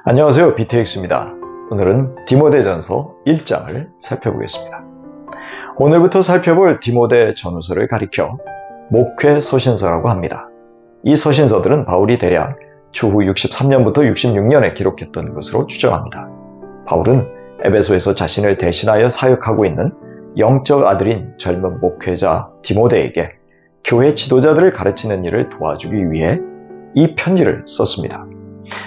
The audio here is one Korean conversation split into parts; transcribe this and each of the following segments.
안녕하세요. BTX입니다. 오늘은 디모데전서 1장을 살펴보겠습니다. 오늘부터 살펴볼 디모데 전후서를 가리켜 목회 서신서라고 합니다. 이 서신서들은 바울이 대략 주후 63년부터 66년에 기록했던 것으로 추정합니다. 바울은 에베소에서 자신을 대신하여 사역하고 있는 영적 아들인 젊은 목회자 디모데에게 교회 지도자들을 가르치는 일을 도와주기 위해 이 편지를 썼습니다.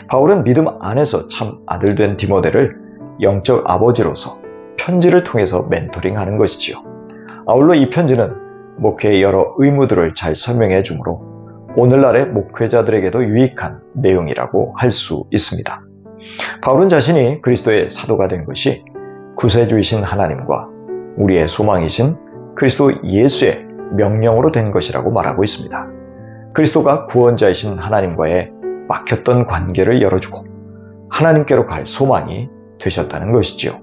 바울은 믿음 안에서 참 아들된 디모데를 영적 아버지로서 편지를 통해서 멘토링하는 것이지요. 아울러 이 편지는 목회의 여러 의무들을 잘 설명해 주므로 오늘날의 목회자들에게도 유익한 내용이라고 할 수 있습니다. 바울은 자신이 그리스도의 사도가 된 것이 구세주이신 하나님과 우리의 소망이신 그리스도 예수의 명령으로 된 것이라고 말하고 있습니다. 그리스도가 구원자이신 하나님과의 막혔던 관계를 열어주고 하나님께로 갈 소망이 되셨다는 것이지요.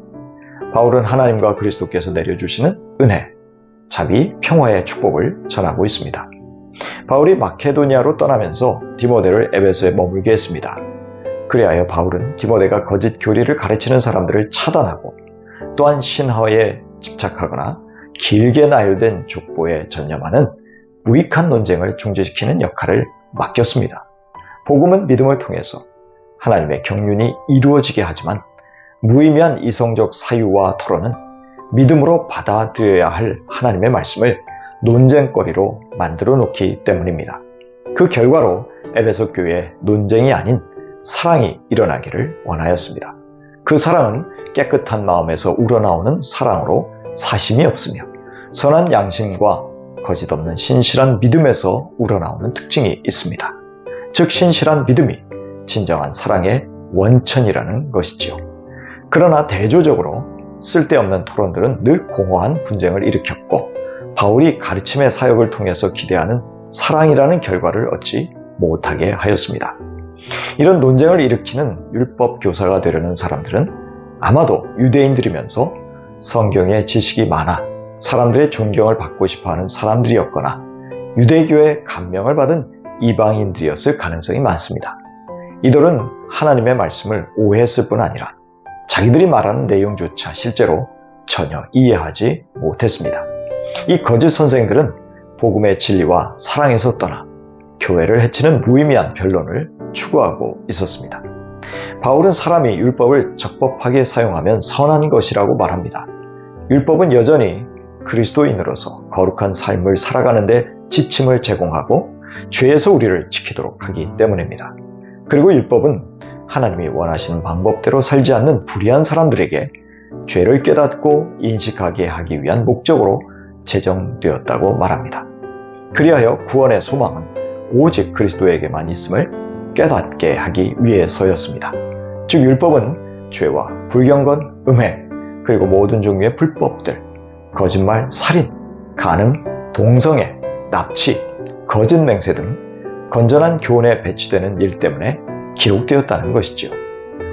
바울은 하나님과 그리스도께서 내려주시는 은혜, 자비, 평화의 축복을 전하고 있습니다. 바울이 마케도니아로 떠나면서 디모데를 에베소에 머물게 했습니다. 그리하여 바울은 디모데가 거짓 교리를 가르치는 사람들을 차단하고 또한 신화에 집착하거나 길게 나열된 족보에 전념하는 무익한 논쟁을 중지시키는 역할을 맡겼습니다. 복음은 믿음을 통해서 하나님의 경륜이 이루어지게 하지만 무의미한 이성적 사유와 토론은 믿음으로 받아들여야 할 하나님의 말씀을 논쟁거리로 만들어 놓기 때문입니다. 그 결과로 에베소 교회에 논쟁이 아닌 사랑이 일어나기를 원하였습니다. 그 사랑은 깨끗한 마음에서 우러나오는 사랑으로 사심이 없으며 선한 양심과 거짓 없는 신실한 믿음에서 우러나오는 특징이 있습니다. 즉 신실한 믿음이 진정한 사랑의 원천이라는 것이지요. 그러나 대조적으로 쓸데없는 토론들은 늘 공허한 분쟁을 일으켰고 바울이 가르침의 사역을 통해서 기대하는 사랑이라는 결과를 얻지 못하게 하였습니다. 이런 논쟁을 일으키는 율법 교사가 되려는 사람들은 아마도 유대인들이면서 성경의 지식이 많아 사람들의 존경을 받고 싶어하는 사람들이었거나 유대교의 감명을 받은 이방인들이었을 가능성이 많습니다. 이들은 하나님의 말씀을 오해했을 뿐 아니라 자기들이 말하는 내용조차 실제로 전혀 이해하지 못했습니다. 이 거짓 선생들은 복음의 진리와 사랑에서 떠나 교회를 해치는 무의미한 변론을 추구하고 있었습니다. 바울은 사람이 율법을 적법하게 사용하면 선한 것이라고 말합니다. 율법은 여전히 그리스도인으로서 거룩한 삶을 살아가는 데 지침을 제공하고 죄에서 우리를 지키도록 하기 때문입니다. 그리고 율법은 하나님이 원하시는 방법대로 살지 않는 불의한 사람들에게 죄를 깨닫고 인식하게 하기 위한 목적으로 제정되었다고 말합니다. 그리하여 구원의 소망은 오직 그리스도에게만 있음을 깨닫게 하기 위해서였습니다. 즉 율법은 죄와 불경건, 음행, 그리고 모든 종류의 불법들, 거짓말, 살인, 간음, 동성애, 납치, 거짓 맹세 등 건전한 교훈에 배치되는 일 때문에 기록되었다는 것이지요.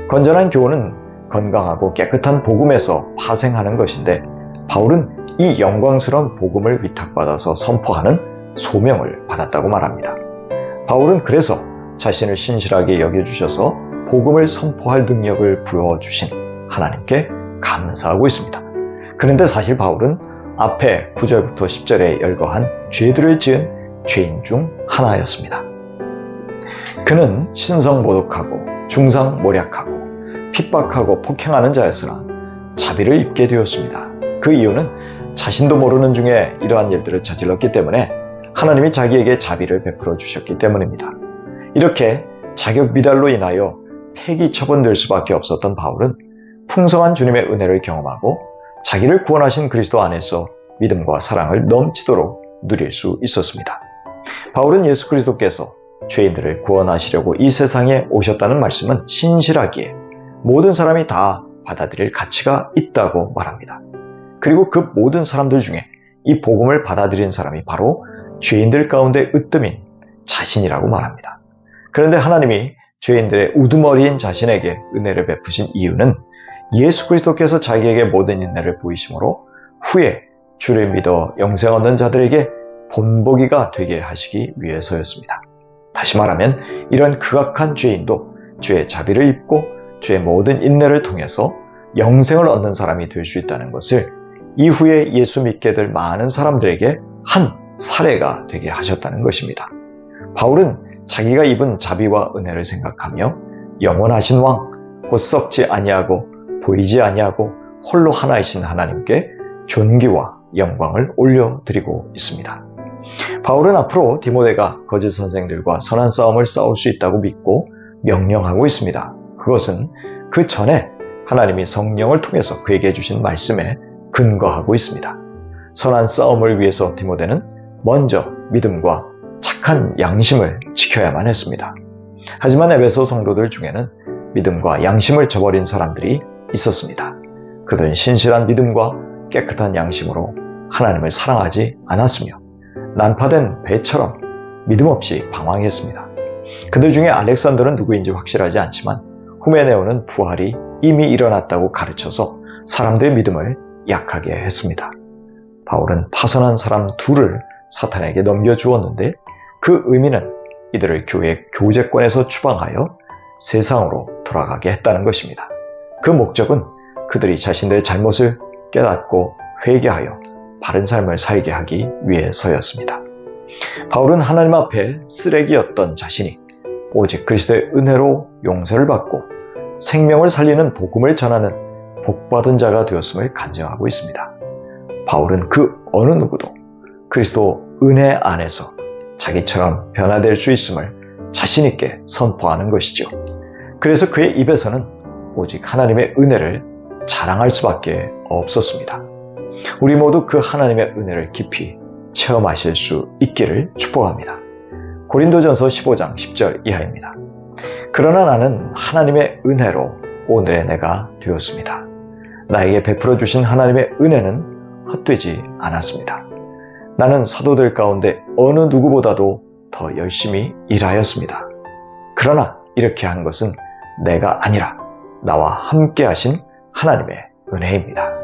건전한 교훈은 건강하고 깨끗한 복음에서 파생하는 것인데 바울은 이 영광스러운 복음을 위탁받아서 선포하는 소명을 받았다고 말합니다. 바울은 그래서 자신을 신실하게 여겨주셔서 복음을 선포할 능력을 부어주신 하나님께 감사하고 있습니다. 그런데 사실 바울은 앞에 9절부터 10절에 열거한 죄들을 지은 죄인 중 하나였습니다. 그는 신성모독하고 중상모략하고 핍박하고 폭행하는 자였으나 자비를 입게 되었습니다. 그 이유는 자신도 모르는 중에 이러한 일들을 저질렀기 때문에 하나님이 자기에게 자비를 베풀어 주셨기 때문입니다. 이렇게 자격 미달로 인하여 폐기 처분될 수밖에 없었던 바울은 풍성한 주님의 은혜를 경험하고 자기를 구원하신 그리스도 안에서 믿음과 사랑을 넘치도록 누릴 수 있었습니다. 바울은 예수 그리스도께서 죄인들을 구원하시려고 이 세상에 오셨다는 말씀은 신실하기에 모든 사람이 다 받아들일 가치가 있다고 말합니다. 그리고 그 모든 사람들 중에 이 복음을 받아들인 사람이 바로 죄인들 가운데 으뜸인 자신이라고 말합니다. 그런데 하나님이 죄인들의 우두머리인 자신에게 은혜를 베푸신 이유는 예수 그리스도께서 자기에게 모든 인내를 보이심으로 후에 주를 믿어 영생 얻는 자들에게 본보기가 되게 하시기 위해서였습니다. 다시 말하면 이런 극악한 죄인도 주의 자비를 입고 주의 모든 인내를 통해서 영생을 얻는 사람이 될 수 있다는 것을 이후에 예수 믿게 될 많은 사람들에게 한 사례가 되게 하셨다는 것입니다. 바울은 자기가 입은 자비와 은혜를 생각하며 영원하신 왕, 곧 썩지 아니하고 보이지 아니하고 홀로 하나이신 하나님께 존귀와 영광을 올려드리고 있습니다. 바울은 앞으로 디모데가 거짓 선생들과 선한 싸움을 싸울 수 있다고 믿고 명령하고 있습니다. 그것은 그 전에 하나님이 성령을 통해서 그에게 주신 말씀에 근거하고 있습니다. 선한 싸움을 위해서 디모데는 먼저 믿음과 착한 양심을 지켜야만 했습니다. 하지만 에베소 성도들 중에는 믿음과 양심을 저버린 사람들이 있었습니다. 그들은 신실한 믿음과 깨끗한 양심으로 하나님을 사랑하지 않았으며 난파된 배처럼 믿음 없이 방황했습니다. 그들 중에 알렉산더는 누구인지 확실하지 않지만 후메네오는 부활이 이미 일어났다고 가르쳐서 사람들의 믿음을 약하게 했습니다. 바울은 파선한 사람 둘을 사탄에게 넘겨주었는데 그 의미는 이들을 교회 교제권에서 추방하여 세상으로 돌아가게 했다는 것입니다. 그 목적은 그들이 자신들의 잘못을 깨닫고 회개하여 바른 삶을 살게 하기 위해서였습니다. 바울은 하나님 앞에 쓰레기였던 자신이 오직 그리스도의 은혜로 용서를 받고 생명을 살리는 복음을 전하는 복받은 자가 되었음을 간증하고 있습니다. 바울은 그 어느 누구도 그리스도 은혜 안에서 자기처럼 변화될 수 있음을 자신 있게 선포하는 것이죠. 그래서 그의 입에서는 오직 하나님의 은혜를 자랑할 수밖에 없었습니다. 우리 모두 그 하나님의 은혜를 깊이 체험하실 수 있기를 축복합니다. 고린도전서 15장 10절 이하입니다. 그러나 나는 하나님의 은혜로 오늘의 내가 되었습니다. 나에게 베풀어 주신 하나님의 은혜는 헛되지 않았습니다. 나는 사도들 가운데 어느 누구보다도 더 열심히 일하였습니다. 그러나 이렇게 한 것은 내가 아니라 나와 함께 하신 하나님의 은혜입니다.